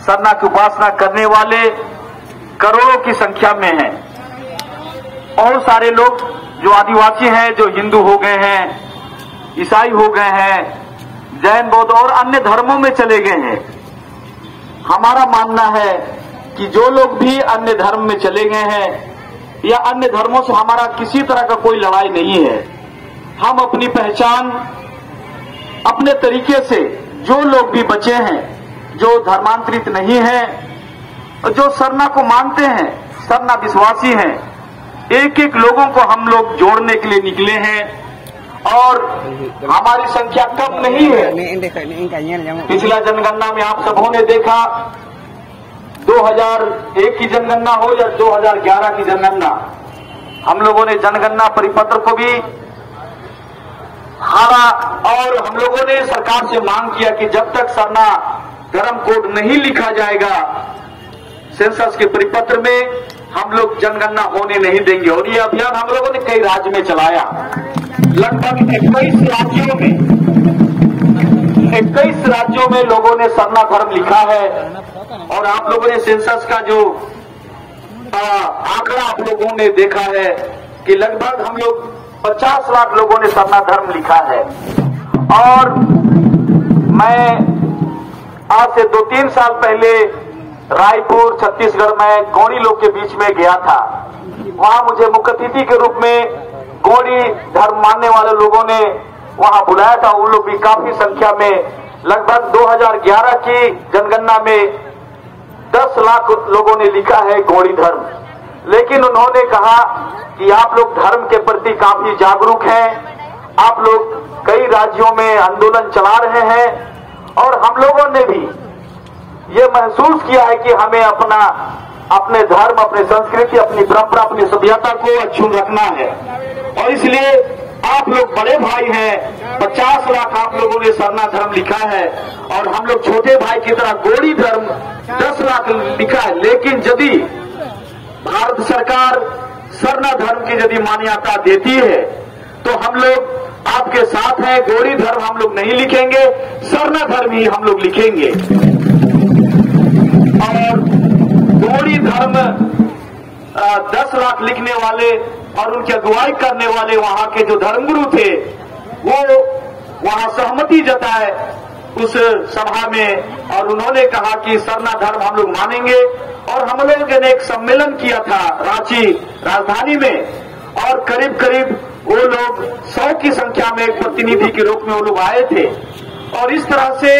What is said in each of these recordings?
सरना की उपासना करने वाले करोड़ों की संख्या में हैं। और सारे लोग जो आदिवासी हैं, जो हिंदू हो गए हैं, ईसाई हो गए हैं, जैन, बौद्ध और अन्य धर्मों में चले गए हैं। हमारा मानना है कि जो लोग भी अन्य धर्म में चले गए हैं या अन्य धर्मों से हमारा किसी तरह का कोई लड़ाई नहीं है। हम अपनी पहचान अपने तरीके से, जो लोग भी बचे हैं, जो धर्मांतरित नहीं हैं, जो सरना को मानते हैं, सरना विश्वासी हैं, एक एक लोगों को हम लोग जोड़ने के लिए निकले हैं। और हमारी संख्या कम नहीं है। पिछला जनगणना में आप सबों ने देखा, 2001 की जनगणना हो या 2011 की जनगणना, हम लोगों ने जनगणना परिपत्र को भी हारा और हम लोगों ने सरकार से मांग किया कि जब तक सरना धर्म कोड नहीं लिखा जाएगा सेंसस के परिपत्र में, हम लोग जनगणना होने नहीं देंगे। और ये अभियान हम लोगों ने कई राज्य में चलाया। लगभग 21 राज्यों में लोगों ने सरना धर्म लिखा है। और आप लोगों ने सेंसस का जो आंकड़ा आप लोगों ने देखा है कि लगभग हम लोग 50 लाख लोगों ने सरना धर्म लिखा है। और मैं आज से 2-3 साल पहले रायपुर, छत्तीसगढ़ में गौड़ी लोग के बीच में गया था। वहां मुझे मुख्य अतिथि के रूप में गौड़ी धर्म मानने वाले लोगों ने वहां बुलाया था। उन लोग भी काफी संख्या में, लगभग 2011 की जनगणना में 10 लाख लोगों ने लिखा है गौड़ी धर्म। लेकिन उन्होंने कहा कि आप लोग धर्म के प्रति काफी जागरूक हैं, आप लोग कई राज्यों में आंदोलन चला रहे हैं और हम लोगों ने भी ये महसूस किया है कि हमें अपने धर्म, अपनी संस्कृति, अपनी परंपरा, अपनी सभ्यता को अक्षुण्ण रखना है। और इसलिए आप लोग बड़े भाई हैं, 50 लाख आप लोगों ने सरना धर्म लिखा है और हम लोग छोटे भाई की तरह गौड़ी धर्म 10 लाख लिखा है। लेकिन यदि भारत सरकार सरना धर्म की यदि मान्यता देती है तो हम लोग आपके साथ हैं। गौड़ी धर्म हम लोग नहीं लिखेंगे, सरना धर्म ही हम लोग लिखेंगे। और गौड़ी धर्म 10 लाख लिखने वाले और उनकी अगुवाई करने वाले वहां के जो धर्मगुरु थे, वो वहां सहमति जताए उस सभा में और उन्होंने कहा कि सरना धर्म हम लोग मानेंगे। और हम लोगों ने एक सम्मेलन किया था रांची राजधानी में और करीब करीब वो लोग 100 की संख्या में एक प्रतिनिधि के रूप में वो लोग आए थे। और इस तरह से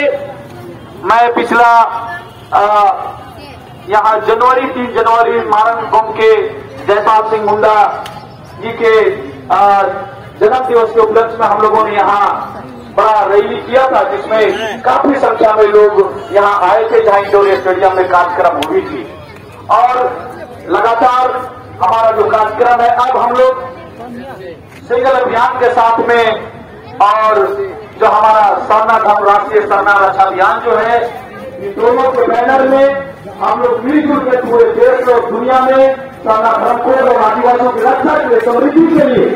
मैं पिछला यहाँ 3 जनवरी मारन गांव के जयपाल सिंह मुंडा जी के जन्म दिवस के उपलक्ष्य में हम लोगों ने यहाँ बड़ा रैली किया था, जिसमें काफी संख्या में लोग यहाँ आए थे, जहाँ इंडोर स्टेडियम में कार्यक्रम हुई थी। और लगातार हमारा जो कार्यक्रम है, अब हम लोग सिंगल अभियान के साथ में और जो हमारा सरना धर्म राष्ट्रीय सरना रक्षा अभियान जो है, इन दोनों के बैनर में हम लोग मिलजुल के पूरे देश और दुनिया में सरना धर्म को और आदिवासियों की रक्षा के लिए, समृद्धि के लिए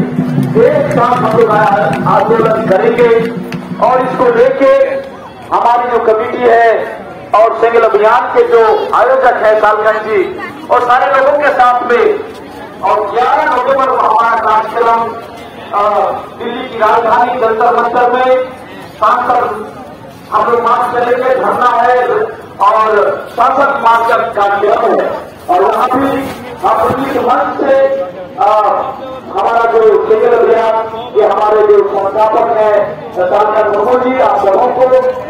एक साथ हम लोग आंदोलन करेंगे। और इसको लेके हमारी जो कमेटी है और सिंगल अभियान के जो आयोजक है सालगंज जी और सारे लोगों के साथ में, और 11 नवंबर को हमारा कार्यक्रम दिल्ली की राजधानी जंतर मंतर में सांसद हम लोग मार्च करेंगे, धरना है और सांसद मार्च का कार्यक्रम है। और वहां भी हम मंच से हमारा जो सिंगल अभियान, ये हमारे जो संस्थापक है सालगंज मुर्मू जी, आप सबों को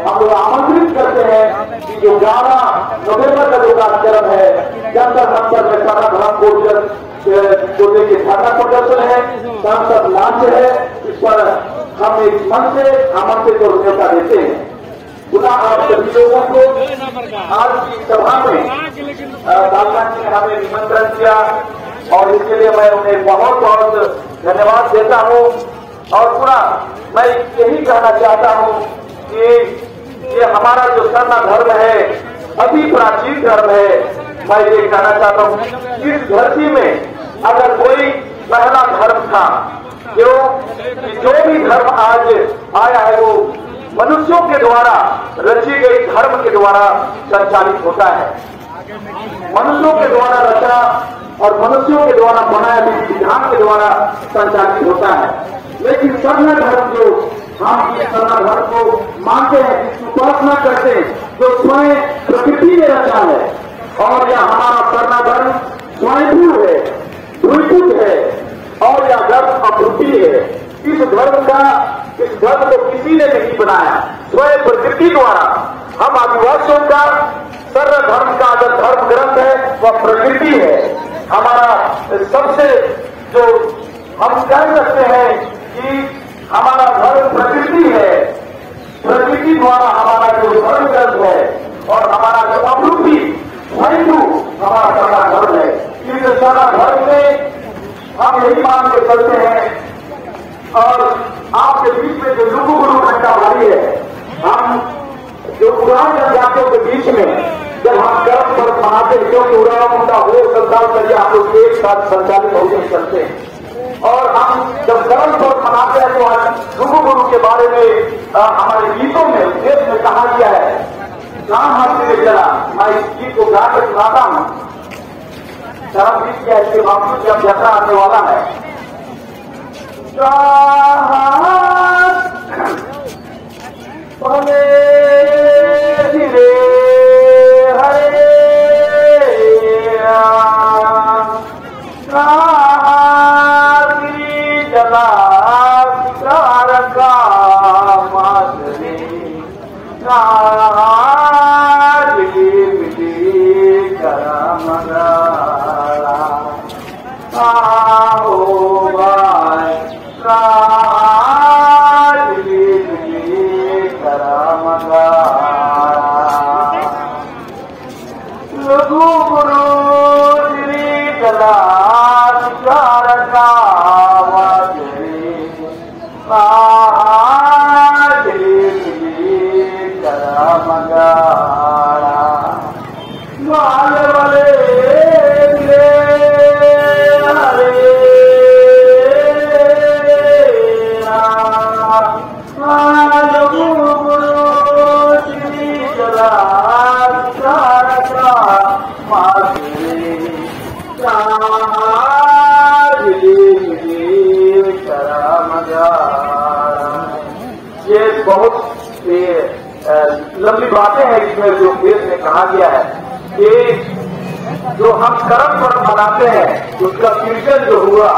हम लोग आमंत्रित करते हैं कि जो 11 नवंबर का जो कार्यक्रम है जंतर मंतर में सरना धर्म को लेकर धरना प्रदर्शन है, सांसद लांच है, इस पर हम एक मन से आमंत्रित और न्योता देते हैं। पुनः आप सभी लोगों को आज की सभा में सालगंज जी ने हमें निमंत्रण किया और इसके लिए मैं उन्हें बहुत बहुत धन्यवाद देता हूँ। और पुनः मैं यही कहना चाहता हूँ कि ये हमारा जो सरना धर्म है अति प्राचीन धर्म है। मैं ये कहना चाहता हूँ इस धरती में अगर कोई पहला धर्म था, जो भी धर्म आज आया है वो मनुष्यों के द्वारा रची गई धर्म के द्वारा संचालित होता है। मनुष्यों के द्वारा रचा और मनुष्यों के द्वारा बनाए गए विधान के द्वारा संचालित होता है। लेकिन सरना धर्म जो हम ये सरना धर्म को मानते हैं, जिसकी उपासना करते हैं, जो स्वयं प्रकृति ने रचा है, और यह हमारा सरना धर्म स्वयंभू है, द्विभुज है, और यह धर्म अद्वितीय है। इस धर्म को किसी ने नहीं बनाया, स्वयं प्रकृति द्वारा। हम आदिवासियों का सर्व धर्म का अगर धर्म ग्रंथ है वह प्रकृति है। हमारा सबसे जो हम कह सकते हैं कि हमारा धर्म प्रकृति है, प्रकृति द्वारा हमारा जो धर्म ग्रंथ है और हमारा जो अवृत्ति स्वयं हमारा सर्वा धर्म है। इस सर्वा धर्म में हम यही मान के चलते हैं। और आपके बीच में जो लुगु गुरु घंटा वाली है, हम जो पुरानी जनजातियों के बीच में जब हम कर्म पर्व मनाते हैं, क्योंकि उड़ाव मुंडा हो सरदार करिए आप लोग एक साथ संचालित होकर चलते हैं, और हम जब कर्म पर्व मनाते हैं तो आज लुगु गुरु के बारे में हमारे गीतों में देश में कहा गया है। कहाँ हाथ से चला, मैं इस गीत को गाकर सुनाता हूँ। शर्म गीत क्या है, इसके बावजूद जब यात्रा आने वाला है। धीरे हरे जला शिकार का माधुरी मिली करमगा लघु गुरु श्री जला शिकार का करमगा ये बहुत लंबी बातें हैं इसमें जो वेद में कहा गया है कि जो हम कर्म पर्व मनाते हैं उसका कीर्तन जो हुआ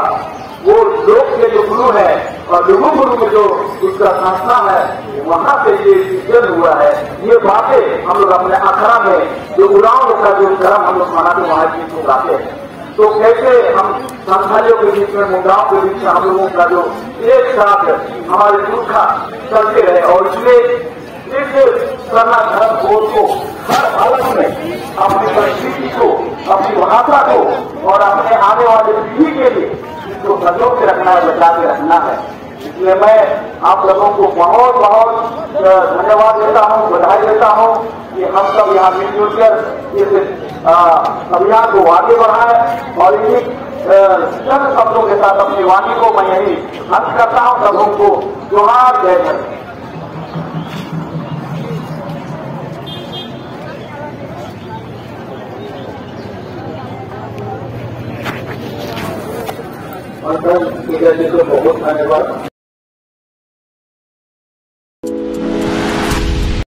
वो लोक के जो गुरु है और लघु गुरु में जो उसका संस्था है वहां से ये कीर्तन हुआ है। ये बातें हम लोग अपने अखड़ा में जो उड़ाव का जो कर्म हम लोग मनाते वहां चीज को गाते हैं। तो कैसे हम संस्थानियों के बीच में मुद्दाओं के बीच में हम लोगों का जो एक साथ हमारे पुरखा चलते रहे, और इसलिए इस सरना धर्म बोध को हर हालत में अपनी संस्कृति को, अपनी भाषा को और अपने आने वाले पीढ़ी के लिए इसको संजो के रखना है, बचा के रखना है। इसलिए मैं आप लोगों को बहुत बहुत धन्यवाद देता हूँ, बधाई देता हूँ कि हम सब यहाँ मिलजुल कर इस अभियान को आगे बढ़ाएं। और इन्हीं चंद शब्दों के साथ अपनी वाणी को मैं यही अंत करता हूँ। सबों को जोहार, जय हिंद। और सर बहुत धन्यवाद।